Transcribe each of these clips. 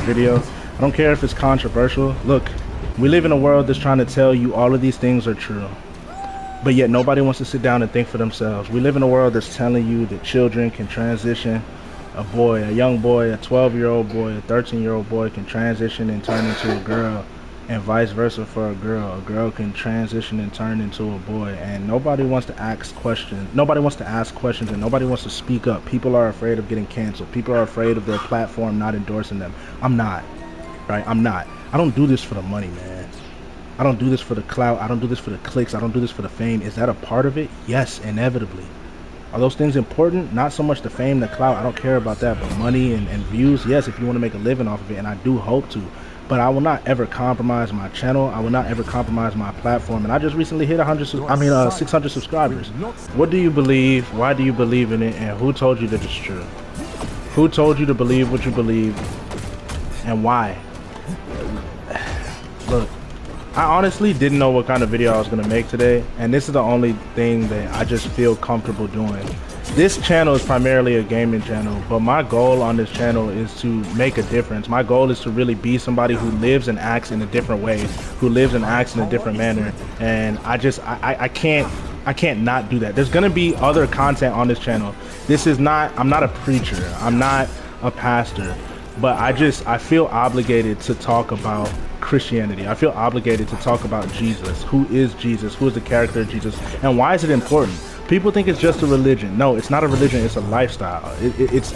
video. I don't care if it's controversial. Look, we live in a world that's trying to tell you all of these things are true, but yet nobody wants to sit down and think for themselves. We live in a world that's telling you that children can transition. A boy, a young boy, a 12-year-old boy, a 13-year-old boy can transition and turn into a girl, and vice versa for a girl. A girl can transition and turn into a boy, and nobody wants to ask questions. Nobody wants to ask questions, and nobody wants to speak up. People are afraid of getting canceled. People are afraid of their platform not endorsing them. I'm not, right? I'm not. I don't do this for the money, man. I don't do this for the clout. I don't do this for the clicks. I don't do this for the fame. Is that a part of it? Yes, inevitably. Are those things important? Not so much the fame, the clout. I don't care about that. But money and views, yes, if you want to make a living off of it, and I do hope to. But I will not ever compromise my channel. I will not ever compromise my platform. And I just recently hit 600 subscribers. What do you believe? Why do you believe in it? And who told you that it's true? Who told you to believe what you believe? And why? Look, I honestly didn't know what kind of video I was going to make today, and this is the only thing that I just feel comfortable doing. This channel is primarily a gaming channel, but my goal on this channel is to make a difference. My goal is to really be somebody who lives and acts in a different way, who lives and acts in a different manner, and I can't not do that. There's going to be other content on this channel. I'm not a preacher, I'm not a pastor, but I feel obligated to talk about Christianity. I feel obligated to talk about Jesus. Who is Jesus? Who is the character of Jesus? And why is it important? People think it's just a religion. No, it's not a religion. It's a lifestyle. It's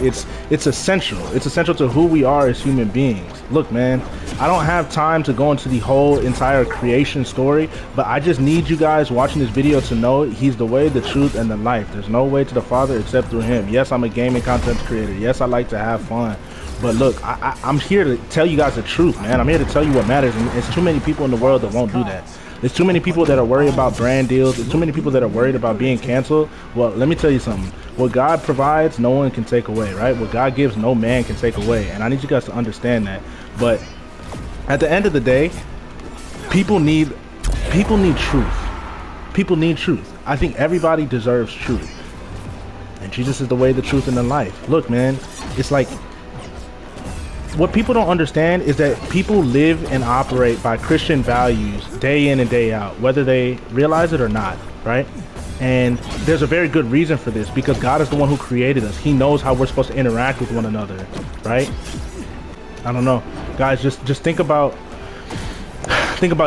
essential. It's essential to who we are as human beings. Look, man, I don't have time to go into the whole entire creation story, but I just need you guys watching this video to know he's the way, the truth, and the life. There's no way to the Father except through him. Yes, I'm a gaming content creator. Yes, I like to have fun. But look, I'm here to tell you guys the truth, man. I'm here to tell you what matters, and it's too many people in the world that won't do that. There's too many people that are worried about brand deals. There's too many people that are worried about being canceled. Well, let me tell you something. What God provides, no one can take away, right? What God gives, no man can take away. And I need you guys to understand that. But at the end of the day, people need truth. People need truth. I think everybody deserves truth. And Jesus is the way, the truth, and the life. Look, man, it's like, what people don't understand is that people live and operate by Christian values day in and day out, whether they realize it or not, right? And there's a very good reason for this, because God is the one who created us. He knows how we're supposed to interact with one another, right? I don't know. Guys, just think about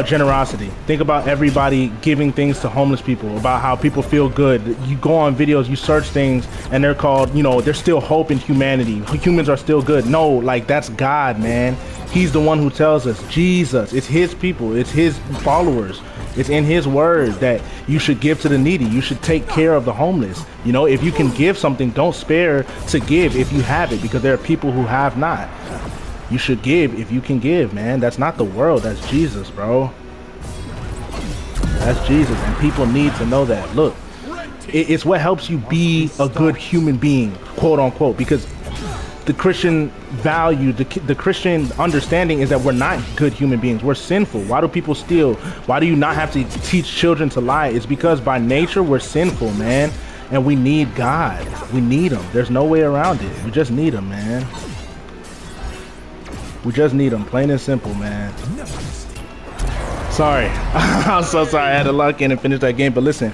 generosity. Think about everybody giving things to homeless people, about how people feel good. You go on videos, you search things, and they're called, you know, there's still hope in humanity. Humans are still good. No, like, that's God, man. He's the one who tells us. Jesus, it's his people, it's his followers. It's in his word that you should give to the needy. You should take care of the homeless. You know, if you can give something, don't spare to give if you have it, because there are people who have not. You should give if you can give, man. That's not the world. That's Jesus, bro. That's Jesus. And people need to know that. Look, it's what helps you be a good human being, quote unquote, because the Christian value, the Christian understanding is that we're not good human beings. We're sinful. Why do people steal? Why do you not have to teach children to lie? It's because by nature we're sinful, man. And we need God. We need him. There's no way around it. We just need him, man. We just need them, plain and simple, man. Sorry. I'm so sorry. I had to lock in and finish that game. But listen,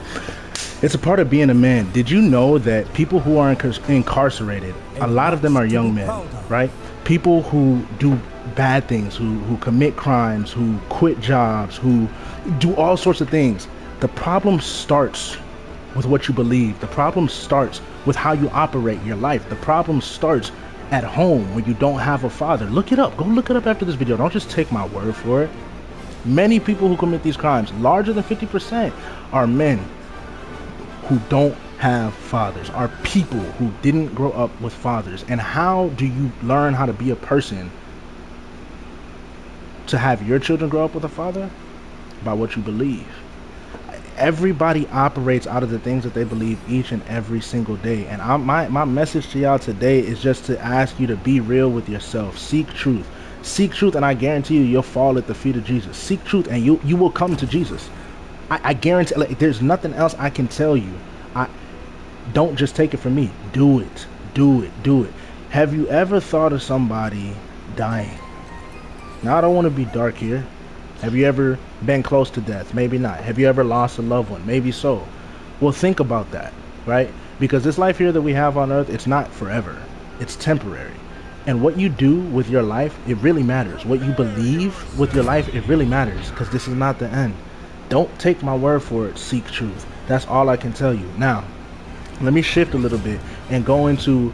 it's a part of being a man. Did you know that people who are incarcerated, a lot of them are young men, right? People who do bad things, who commit crimes, who quit jobs, who do all sorts of things. The problem starts with what you believe. The problem starts with how you operate your life. The problem starts at home when you don't have a father. Look it up. Go look it up after this video. Don't just take my word for it. Many people who commit these crimes, larger than 50%, are men who don't have fathers, are people who didn't grow up with fathers. And how do you learn how to be a person to have your children grow up with a father? By what you believe. Everybody operates out of the things that they believe each and every single day. And my message to y'all today is just to ask you to be real with yourself. Seek truth. Seek truth, and I guarantee you, you'll fall at the feet of Jesus. Seek truth, and you will come to Jesus. I guarantee, like, there's nothing else I can tell you. Don't just take it from me. Do it. Do it. Do it. Have you ever thought of somebody dying? Now, I don't want to be dark here. Have you ever been close to death? Maybe not. Have you ever lost a loved one? Maybe so. Well, think about that, right? Because this life here that we have on earth, it's not forever. It's temporary. And what you do with your life, it really matters. What you believe with your life, it really matters, because this is not the end. Don't take my word for it. Seek truth. That's all I can tell you. Now, let me shift a little bit and go into,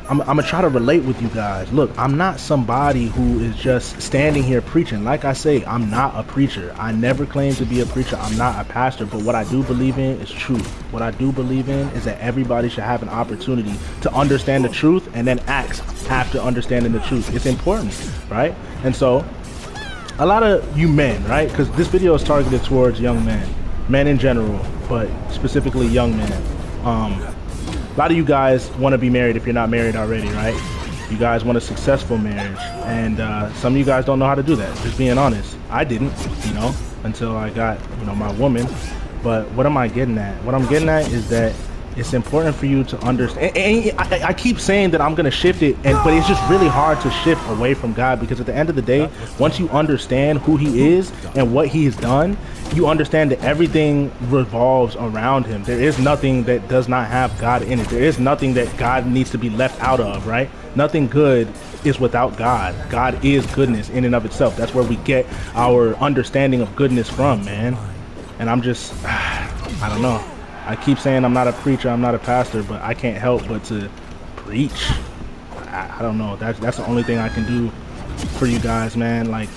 I'm gonna try to relate with you guys. Look, I'm not somebody who is just standing here preaching. Like I say, I'm not a preacher. I never claim to be a preacher. I'm not a pastor. But what I do believe in is truth. What I do believe in is that everybody should have an opportunity to understand the truth and then act after understanding the truth. It's important, right? And so, a lot of you men, right? Because this video is targeted towards young men in general, but specifically young men. A lot of you guys want to be married if you're not married already, right? You guys want a successful marriage, and some of you guys don't know how to do that. Just being honest, I didn't, you know, until I got, you know, my woman. But what am I getting at? What I'm getting at is that it's important for you to understand. And I keep saying that I'm gonna shift it, but it's just really hard to shift away from God, because at the end of the day, once you understand who He is and what He has done, you understand that everything revolves around Him. There is nothing that does not have God in it. There is nothing that God needs to be left out of, right? Nothing good is without God. God is goodness in and of itself. That's where we get our understanding of goodness from, man. And I'm just, I don't know. I keep saying I'm not a preacher, I'm not a pastor, but I can't help but to preach. I don't know. That's the only thing I can do for you guys, man. Like,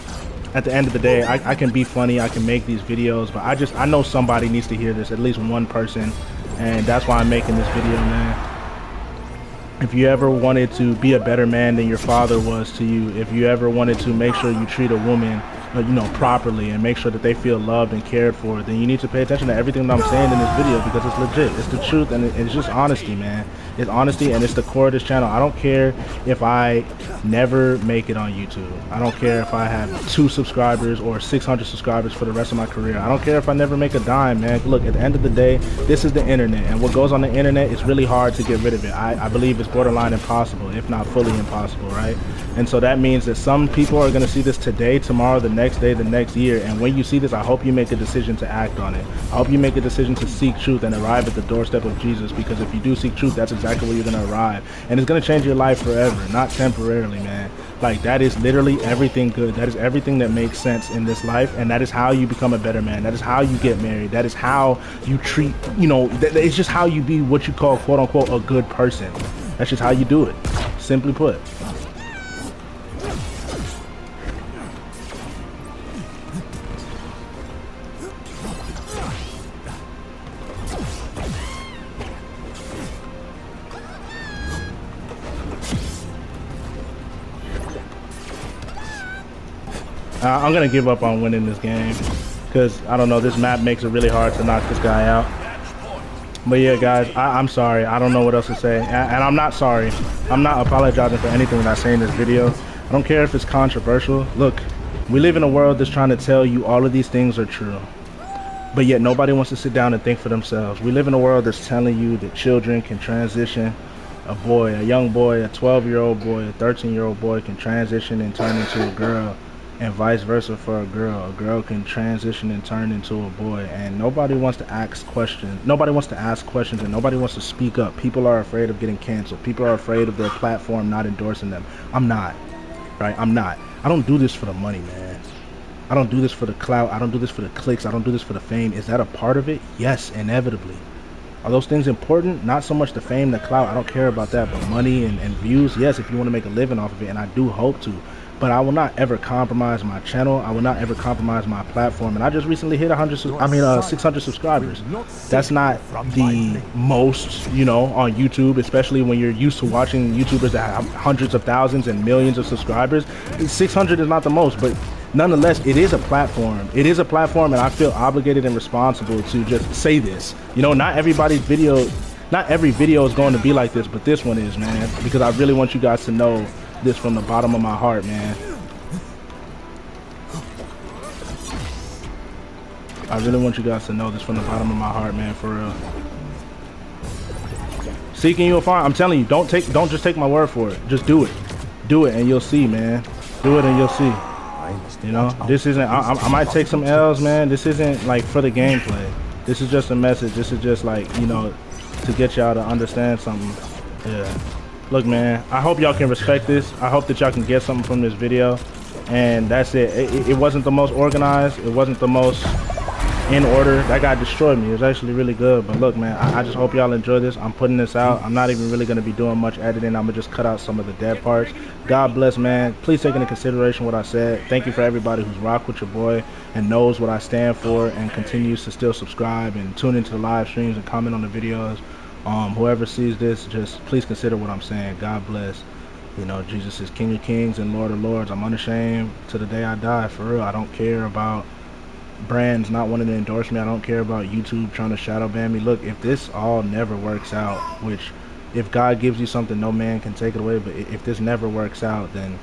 at the end of the day, I can be funny, I can make these videos, but I know somebody needs to hear this, at least one person, and that's why I'm making this video, man. If you ever wanted to be a better man than your father was to you, if you ever wanted to make sure you treat a woman, you know, properly and make sure that they feel loved and cared for, then you need to pay attention to everything that I'm saying in this video, because it's legit. It's the truth, and it's just honesty, man. It's honesty, and it's the core of this channel. I don't care if I never make it on YouTube. I don't care if I have 2 subscribers or 600 subscribers for the rest of my career. I don't care if I never make a dime, man. Look, at the end of the day, this is the internet, and what goes on the internet, it's really hard to get rid of it. I believe it's borderline impossible, if not fully impossible, right? And so that means that some people are going to see this today, tomorrow, the next day, the next year, and when you see this, I hope you make a decision to act on it. I hope you make a decision to seek truth and arrive at the doorstep of Jesus, because if you do seek truth, that's exactly where you're going to arrive, and it's going to change your life forever, not temporarily, man. Like, that is literally everything good. That is everything that makes sense in this life, and that is how you become a better man. That is how you get married. That is how you treat, you know, it's just how you be what you call, quote unquote, a good person. That's just how you do it, simply put. I'm gonna give up on winning this game, because I don't know, this map makes it really hard to knock this guy out. But yeah, guys, I'm sorry. I don't know what else to say, and I'm not sorry. I'm not apologizing for anything that I say in this video. I don't care if it's controversial. Look, we live in a world that's trying to tell you all of these things are true, but yet nobody wants to sit down and think for themselves. We live in a world that's telling you that children can transition. A young boy, a 12-year-old boy, a 13-year-old boy can transition and turn into a girl, and vice versa for a girl. A girl can transition and turn into a boy, and nobody wants to ask questions. Nobody wants to ask questions, and nobody wants to speak up. People are afraid of getting canceled. People are afraid of their platform not endorsing them. I'm not, right? I'm not. I don't do this for the money, man. I don't do this for the clout. I don't do this for the clicks. I don't do this for the fame. Is that a part of it? Yes, inevitably. Are those things important? Not so much the fame, the clout. I don't care about that. But money and views, yes, if you want to make a living off of it, and I do hope to. But I will not ever compromise my channel. I will not ever compromise my platform. And I just recently hit 600 subscribers. That's not the most, you know, on YouTube, especially when you're used to watching YouTubers that have hundreds of thousands and millions of subscribers. 600 is not the most, but nonetheless, it is a platform. It is a platform, and I feel obligated and responsible to just say this. You know, not every video is going to be like this, but this one is, man, because I really want you guys to know this from the bottom of my heart, man. I really want you guys to know this from the bottom of my heart, man, for real. Seeking you'll find. I'm telling you, don't just take my word for it. Just do it. Do it and you'll see, man. Do it and you'll see. You know, this isn't. I might take some L's, man. This isn't like for the gameplay. This is just a message. This is just like, you know, to get y'all to understand something. Yeah. Look, man, I hope y'all can respect this. I hope that y'all can get something from this video. And that's it. It wasn't the most organized. It wasn't the most in order. That guy destroyed me. It was actually really good. But look, man, I just hope y'all enjoy this. I'm putting this out. I'm not even really going to be doing much editing. I'm going to just cut out some of the dead parts. God bless, man. Please take into consideration what I said. Thank you for everybody who's rocked with your boy and knows what I stand for and continues to still subscribe and tune into the live streams and comment on the videos. Whoever sees this, just please consider what I'm saying. God bless. You know, Jesus is King of Kings and Lord of Lords. I'm unashamed to the day I die. For real, I don't care about brands not wanting to endorse me. I don't care about YouTube trying to shadow ban me. Look, if this all never works out, which if God gives you something, no man can take it away, but if this never works out, then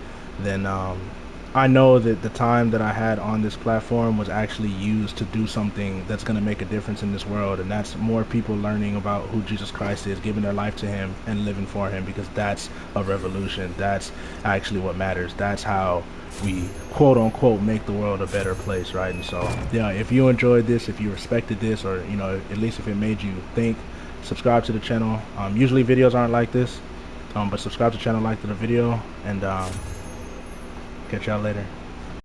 I know that the time that I had on this platform was actually used to do something that's going to make a difference in this world, and that's more people learning about who Jesus Christ is, giving their life to him and living for him, because that's a revolution. That's actually what matters. That's how we quote unquote make the world a better place, right? And so yeah, if you enjoyed this, if you respected this, or you know, at least if it made you think, subscribe to the channel. Usually videos aren't like this, but subscribe to the channel, like the video, and catch y'all later.